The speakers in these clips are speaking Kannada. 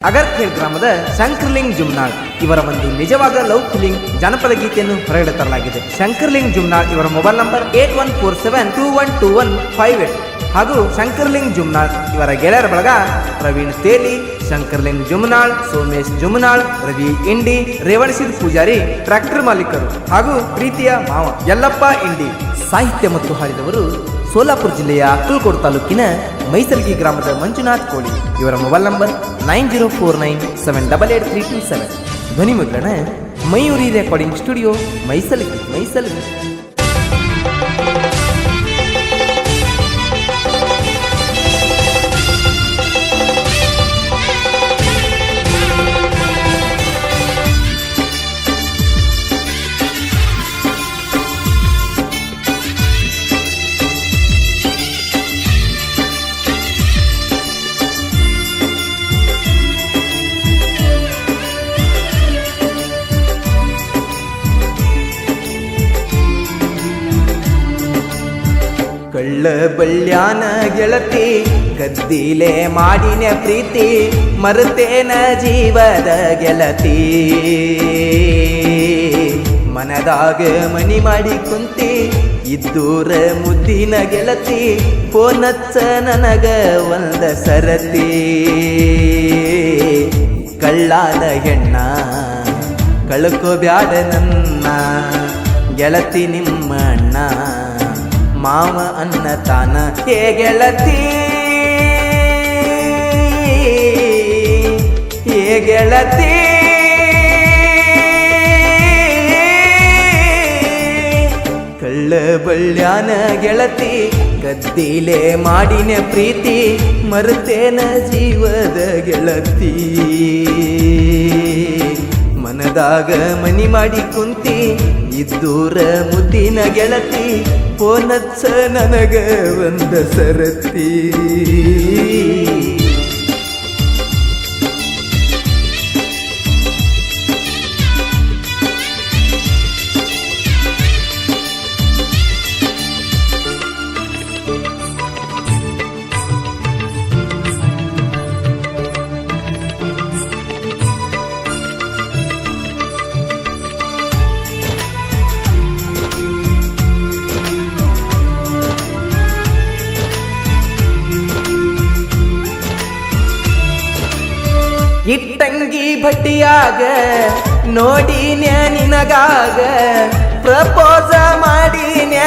ಅಗರ್ಖೇಡ್ ಗ್ರಾಮದ ಶಂಕರ್ಲಿಂಗ್ ಜುಮ್ನಾಳ್ ಇವರ ಒಂದು ನಿಜವಾದ ಲವ್ ಫೀಲಿಂಗ್ ಜನಪದ ಗೀತೆಯನ್ನು ಹೊರಗಡೆ ತರಲಾಗಿದೆ. ಶಂಕರ್ಲಿಂಗ್ ಜುಮ್ನಾಳ್ ಇವರ ಮೊಬೈಲ್ ನಂಬರ್ 8147212158 ಹಾಗೂ ಶಂಕರ್ಲಿಂಗ್ ಜುಮ್ನಾಳ್ ಇವರ ಗೆಳೆಯರ ಬಳಗ ಪ್ರವೀಣ್ ತೇಲಿ, ಶಂಕರ್ಲಿಂಗ್ ಜುಮ್ನಾಳ್, ಸೋಮೇಶ್ ಜುಮ್ನಾಳ್, ರವಿ ಇಂಡಿ, ರೇವಣಸಿದ್ ಪೂಜಾರಿ, ಟ್ರ್ಯಾಕ್ಟರ್ ಮಾಲೀಕರು ಹಾಗೂ ಪ್ರೀತಿಯ ಮಾವ ಯಲ್ಲಪ್ಪ ಇಂಡಿ. ಸಾಹಿತ್ಯ ಮತ್ತು ಹಾಡಿದವರು ಸೋಲಾಪುರ ಜಿಲ್ಲೆಯ ಅಕ್ಕಲಕೋಟೆ ತಾಲೂಕಿನ ಮೈಸಲ್ಗಿ ಗ್ರಾಮದ ಮಂಜುನಾಥ್ ಕೋಳಿ. ಇವರ ಮೊಬೈಲ್ ನಂಬರ್ 9049788327. ಧ್ವನಿ ಮುದ್ರಣ ಮಯೂರಿ ರೆಕಾರ್ಡಿಂಗ್ ಸ್ಟುಡಿಯೋ, ಮೈಸಲ್ಗಿ. ಕಳ್ಳ ಬಳ್ಯಾನ ಗೆಳತಿ, ಗದ್ದಿಲೆ ಮಾಡಿನ ಪ್ರೀತಿ, ಮರುತೇನ ಜೀವದ ಗೆಳತಿ. ಮನದಾಗ ಮನಿ ಮಾಡಿ ಕುಂತಿ, ಇದ್ದೂರ ಮುದ್ದಿನ ಗೆಳತಿ, ಫೋನಚ್ಚ ನನಗ ಒಂದ ಸರತಿ. ಕಳ್ಳಾದ ಹೆಣ್ಣ ಕಳ್ಕೋಬ್ಯಾಡ ನನ್ನ, ಗೆಳತಿ ನಿಮ್ಮ ಅಣ್ಣ ಮಾವ ಅನ್ನತಾನ. ಹೇ ಗೆಳತಿ, ಹೇ ಗೆಳತಿ, ಕಳ್ಳ ಬಳ್ಯಾನ ಗೆಳತಿ, ಗದ್ದಿಲೆ ಮಾಡಿನ ಪ್ರೀತಿ, ಮರುತೇನ ಜೀವದ ಗೆಳತಿ. ಮನದಾಗ ಮನಿ ಮಾಡಿ ಕುಂತಿ, ಇದ್ದೂರ ಮುದ್ದಿನ ಗೆಳತಿ, ಫೋನಚ್ಚ ನನಗ ಒಂದ ಸರತಿ. ಇಟ್ಟಂಗಿ ಭಟ್ಟಿಯಾಗ ನೋಡಿನ್ಯ ನಿನಗಾಗ, ಪ್ರಪೋಸ ಮಾಡಿನ್ಯ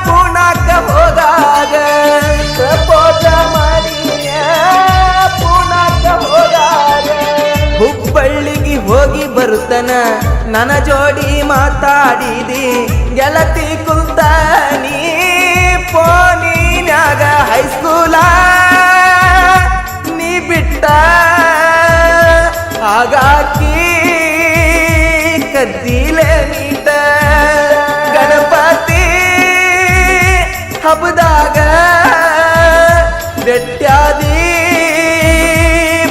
ಪುಣಾಕ ಹೋದಾಗ, ಪ್ರಪೋಸ ಮಾಡಿನ್ಯ ಪುಣಾಕ ಹೋದಾಗ. ಹುಬ್ಬಳ್ಳಿಗೆ ಹೋಗಿ ಬರುತ್ತನ ನನ್ನ ಜೋಡಿ ಮಾತಾಡಿದಿ, ಗೆಳತಿ ಕುಂತ ನೀ ಫೋನಿನ್ಯಾಗ. ಹೈಸ್ಕೂಲ ನೀ ಬಿಟ್ಟ ಹಾಗಾಗಿ ಕದ್ದಿಲೆ ನೀಟ, ಗಣಪತಿ ಹಬ್ಬದಾಗ ಬೆಟ್ಟಾದಿ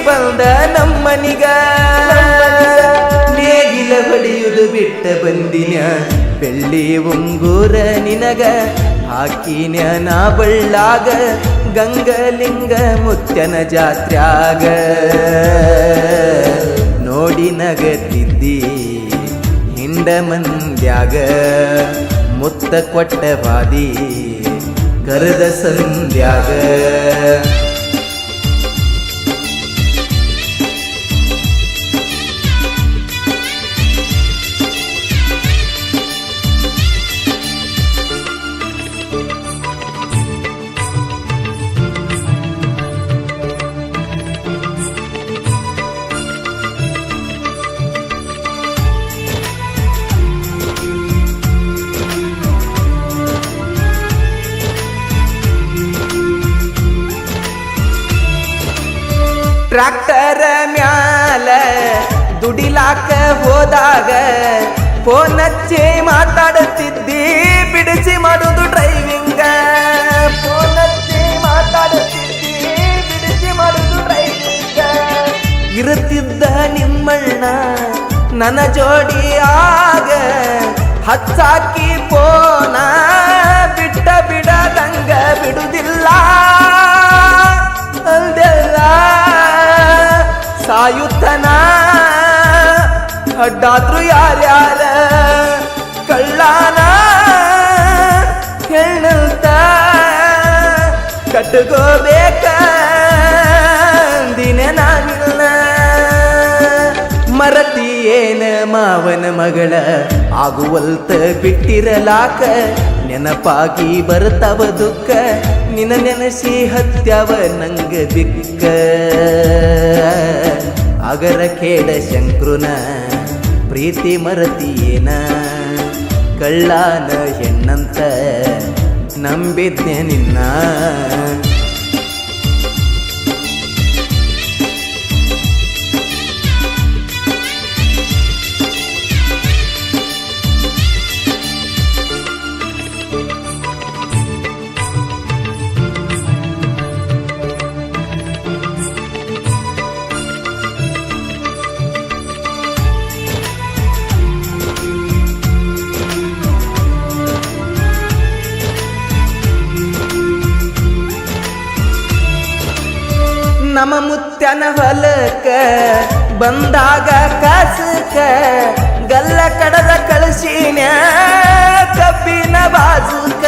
ಬಂದ ನಮ್ಮನಿಗ. ನೇಗಿಲ ಹೊಡೆಯುವುದು ಬಿಟ್ಟ ಬಂದಿನ, ಬೆಳ್ಳಿ ಉಂಗುರ ನಿನಗ ಹಾಕಿನ ನಾ ಬಳ್ಳಾಗ, ಗಂಗಲಿಂಗ ಮುತ್ಯನ ಜಾತ್ರ್ಯಾಗ. ನೋಡಿ ನಗತಿದ್ದಿ ಹಿಂಡ ಮಂದ್ಯಾಗ, ಮುತ್ತ ಕೊಟ್ಟ ಬಾದಿ ಕರೆದ ಸಂಧ್ಯಾಗ. ಟ್ರ್ಯಾಕ್ಟರ್ ಮ್ಯಾಲ ದುಡಿಲಾಕ ಹೋದಾಗ, ಫೋನ್ ಹಚ್ಚಿ ಮಾತಾಡುತ್ತಿದ್ದಿ, ಬಿಡಿಸಿ ಮಾಡುದು ಡ್ರೈವಿಂಗ. ಫೋನ್ ಹಚ್ಚಿ ಮಾತಾಡುತ್ತಿದ್ದಿ, ಬಿಡಿಸಿ ಮಾಡುದು ಡ್ರೈವಿಂಗ. ಇರುತ್ತಿದ್ದ ನಿಮ್ಮಣ್ಣ ನನ್ನ ಜೋಡಿ ಆಗ, ಹಚ್ಚಾಕಿ ಫೋನ ಬಿಟ್ಟ ಬಿಡದಂಗ ಬಿಡುದಿಲ್ಲ. ಸಾಯುತ್ತನ ಅಡ್ಡಾದ್ರು ಯಾರ್ಯಾರ ಕಳ್ಳಾನ ಹೆಣ್ಣಂತ ಕಟ್ಕೋಬೇಕ ದಿನ ನಾನಿಲ್ಲ ಮರತಿ ಏನ ಮಾವನ ಮಗಳ ಆಗುವಲ್ತ ಬಿಟ್ಟಿರಲಾಕ ನೆನಪಾಗಿ ಬರ್ತವ ದುಃಖ ನಿನ ನೆನಸಿ ಹತ್ಯವ ನಂಗ ದಿಕ್ಕ ಅಗರ ಕೇಳ ಶಂಕ್ರುನ ಪ್ರೀತಿ ಮರತಿ ಏನ ಕಳ್ಳಾನ ಹೆಣ್ಣಂತ ನಂಬಿದ್ದೆ ನಿನ್ನ ನಮ್ಮ ಮುತ್ಯನ ಹೊಲಕ್ಕ ಬಂದಾಗ ಕಾಸಕ ಗಲ್ಲ ಕಡದ ಕಳಸಿನ ಕಬ್ಬಿನ ಬಾಜುಕ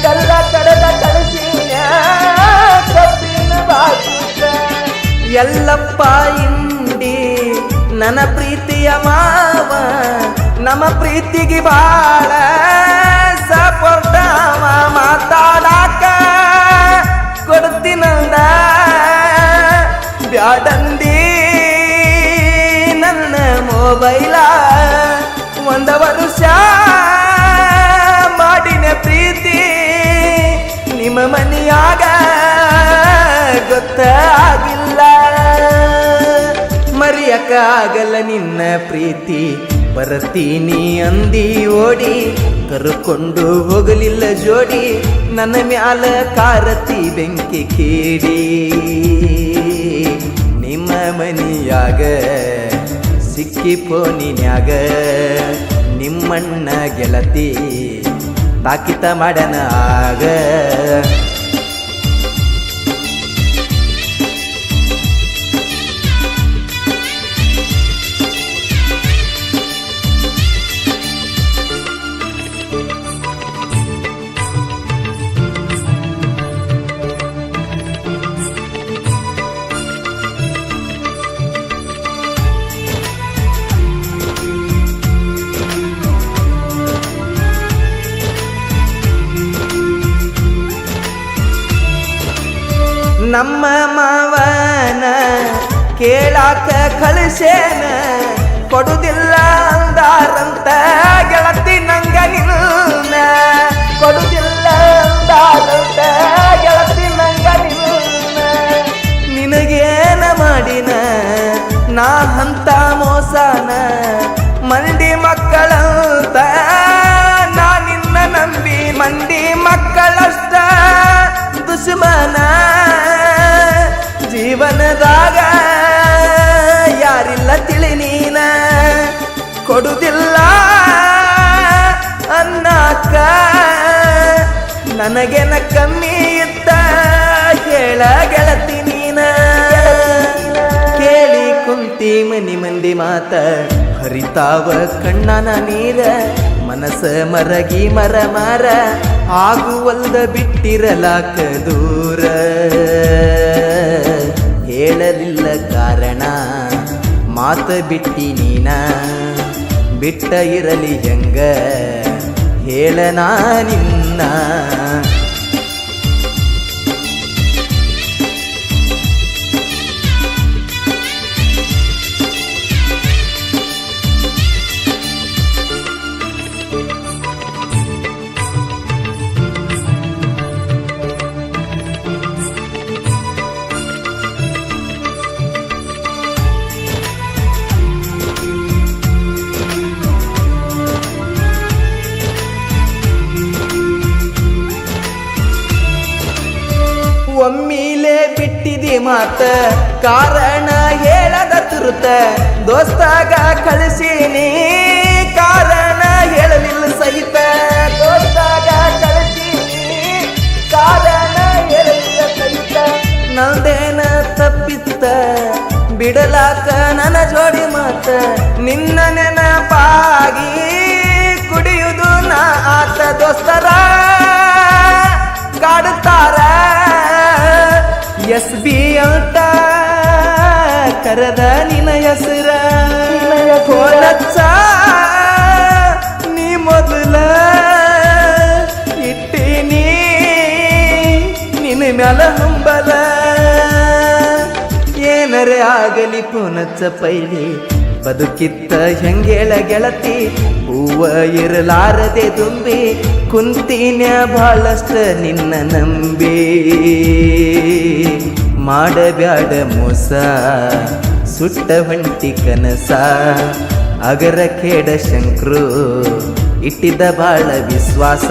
ಗಲ್ಲ ಕಡದ ಕಳಸಿನ ಕಬ್ಬಿನ ಬಾಜುಕ ಎಲ್ಲಪ್ಪ ಇಂಡಿ ನನ್ನ ಪ್ರೀತಿಯ ಮಾವ ನಮ್ಮ ಪ್ರೀತಿಗೆ ಬಾಳ ಸಪೋರ್ಟ ಮಾತಾಡಾಕ ಕೊಡ್ತೀನಂದ ಬ್ಯಾಡಂದಿ ನನ್ನ ಮೊಬೈಲ ಒಂದ ವರ್ಷ ಮಾಡಿನ ಪ್ರೀತಿ ನಿಮ್ಮ ಮನೆಯಾಗ ಗೊತ್ತಾಗಿಲ್ಲ ಮರೆಯಕ್ಕಾಗಲ್ಲ ನಿನ್ನ ಪ್ರೀತಿ ಬರ್ತೀನಿ ಅಂದಿ ಓಡಿ ಕರ್ಕೊಂಡು ಹೋಗಲಿಲ್ಲ ಜೋಡಿ ನನ್ನ ಮ್ಯಾಲ ಕಾರತಿ ಬೆಂಕಿ ಕೀಡಿ ನಿಮ್ಮ ಮನಿಯಾಗ ಸಿಕ್ಕಿ ಫೋನಿನ್ಯಾಗ ನಿಮ್ಮಣ್ಣ ಗೆಳತಿ ತಾಕಿತ ಮಾಡನ ಆಗ ನಮ್ಮ ಮಾವನ ಕೇಳಾಕ ಕಳಿಸೇನ ಕೊಡುದಿಲ್ಲ ಅಂದಾರಂತ ಗೆಳತಿ ನಂಗ ನಿನ್ನ ಕೊಡುದಿಲ್ಲ ಅಂದಾರಂತ ಗೆಳತಿ ನಂಗ ನಿನ್ನ ನಿನಗೇನ ಮಾಡಿನ ನಾ ಹಂತ ಮೋಸನ ಮಂಡಿ ಮಕ್ಕಳಂತ ನಾ ನಿನ್ನ ನಂಬಿ ಮಂಡಿ ಮಕ್ಕಳಷ್ಟ ದುಶ್ಮನ ಜೀವನದಾಗ ಯಾರಿಲ್ಲ ತಿಳಿ ನೀನ ಕೊಡುದಿಲ್ಲ ಅನ್ನಕ ನನಗೆನ ಕಮ್ಮಿ ಇತ್ತ ಕೇಳ ಗೆಳತಿ ನೀನ ಕೇಳಿ ಕುಂತಿ ಮನಿ ಮಂದಿ ಮಾತ ಹರಿತಾವ ಕಣ್ಣನ ನೀರ ಮನಸ ಮರಗಿ ಮರ ಮಾರ ಆಗುವಲ್ದ ಬಿಟ್ಟಿರಲಾಕ ದೂರ ಹೇಳಲಿಲ್ಲ ಕಾರಣ ಮಾತ ಬಿಟ್ಟಿ ನೀನ ಬಿಟ್ಟ ಇರಲಿ ಹೆಂಗ ಹೇಳನಾ ನಿನ್ನ ಒಮ್ಮಿಲೆ ಬಿಟ್ಟಿದಿ ಮಾತ ಕಾರಣ ಹೇಳದ ತುರುತ ದೋಸ್ತಾಗ ಕಳಿಸೀನಿ ಕಾರಣ ಹೇಳಲಿಲ್ಲ ಸಹಿತ ದೋಸ್ತಾಗ ಕಳಿಸೀನಿ ಕಾರಣ ಹೇಳಲಿಲ್ಲ ಸಹಿತ ನಂದೇನ ತಪ್ಪಿತ್ತ ಬಿಡಲಾಕ ನನ್ನ ಜೋಡಿ ಮತ್ತ ನಿನ್ನ ನೆನಪಾಗಿ ಕುಡಿಯುವುದು ನಾ ಆತ ದೋಸ್ತರ ಕಾಡುತ್ತಾರ SB ಅಂತ ಕರೆದ ನಿನ್ನ ಹೆಸರ ಕೋಲಚ್ಚ ನೀ ಮೊದಲ ಇಟ್ಟಿನಿ ನಿನ್ನ ಮ್ಯಾಲ ಹಂಬಲ ಏನರೆ ಆಗಲಿ ಪುನಚ್ಚ ಪೈಲಿ ಬದುಕಿತ್ತ ಹೆಂಗೇಳ ಗೆಳತಿ ಹೂವ ಇರಲಾರದೆ ತುಂಬಿ ಕುಂತಿನ ಬಹಳಷ್ಟ ನಿನ್ನ ನಂಬಿ ಮಾಡಬ್ಯಾಡ ಮೋಸ ಸುಟ್ಟ ಹೊಂಟಿ ಕನಸ ಅಗರ ಕೇಡ ಶಂಕ್ರು ಇಟ್ಟಿದ್ದ ಬಾಳ ವಿಶ್ವಾಸ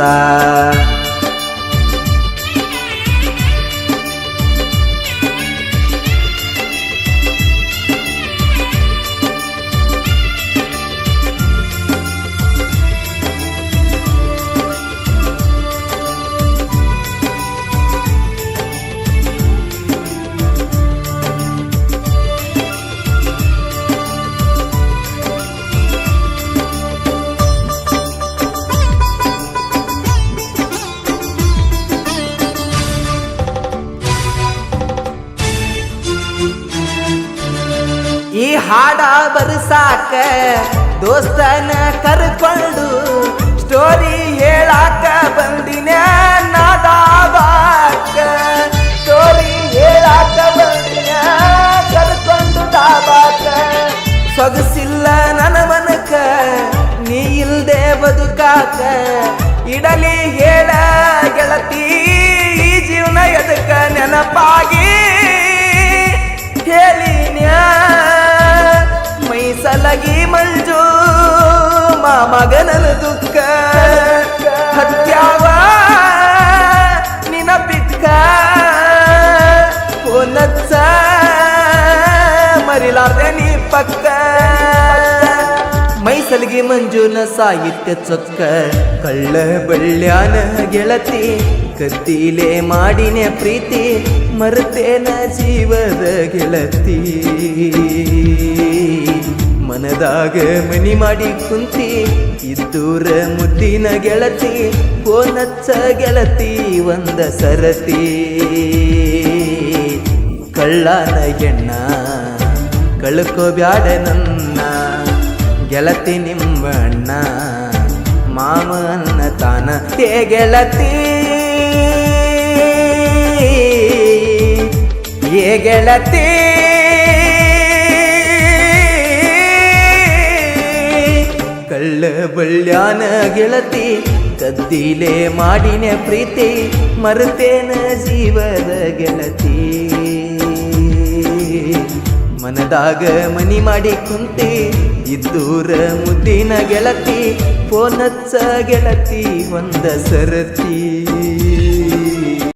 ಈ ಹಾಡ ಬರ್ಸಾಕ ದೋಸ್ತನ ಕರ್ಕೊಂಡು ಸ್ಟೋರಿ ಹೇಳಾಕ ಬಂದಿನ ನಾದಾಬಾಕ ಸ್ಟೋರಿ ಹೇಳಾಕ ಬಂದಿನ ಕರ್ಕೊಂಡು ದಾಬಾಕ ಸೊಗಸಿಲ್ಲ ನನ್ನ ಮನಕ ನೀ ಇಲ್ದೆ ಬದುಕಾಕ ಇಡಲಿ ಹೇಳ ಗೆಳತಿ ಈ ಜೀವನ ಎದಕ ನೆನಪಾಗಿ ಹೇಳಿನ್ಯಾ ಮೈಸಲಗಿ ಮಂಜು ಮಗನನ ದುಃಖ ಹತ್ಯಾವ ನಿನ ಬಿಕ್ಕ ಪೋನಚ್ಚ ಮರಿಲಾರ್ದೆ ನೀ ಪಕ್ಕ ಮೈಸಲ್ಗಿ ಮಂಜುನ ಸಾಹಿತ್ಯ ಚೊಕ್ಕ ಕಳ್ಳ ಬಳ್ಳ್ಯಾನ ಗೆಳತಿ ಕದ್ದಿಲೆ ಮಾಡಿನ ಪ್ರೀತಿ ಮರ್ತೇನ ಜೀವದ ಗೆಳತಿ ಮನದಾಗ ಮನಿ ಮಾಡಿ ಕುಂತಿ ಇದ್ದೂರ ಮುದ್ದಿನ ಗೆಳತಿ ಪೋನಚ್ಚ ಗೆಳತಿ ಒಂದ ಸರತಿ ಕಳ್ಳನ ಎಣ್ಣ ಕಳ್ಕೋಬ್ಯಾಡ ನನ್ನ ಗೆಳತಿ ನಿಮ್ಮಣ್ಣ ಮಾಮ ಅನ್ನ ತಾನ ಹೇ ಗೆಳತಿ ಏ ಗೆಳತಿ ಕಳ್ಳ ಬಳ್ಳ್ಯಾನ ಗೆಳತಿ ಕದ್ದಿಲೆ ಮಾಡಿನ ಪ್ರೀತಿ ಮರ್ತೇನ ಜೀವದ ಗೆಳತಿ ಮನದಾಗ ಮನಿ ಮಾಡಿ ಕುಂತಿ ಇದ್ದೂರ ಮುದ್ದಿನ ಗೆಳತಿ ಪೋನಚ್ಚ ಗೆಳತಿ ಒಂದ ಸರತಿ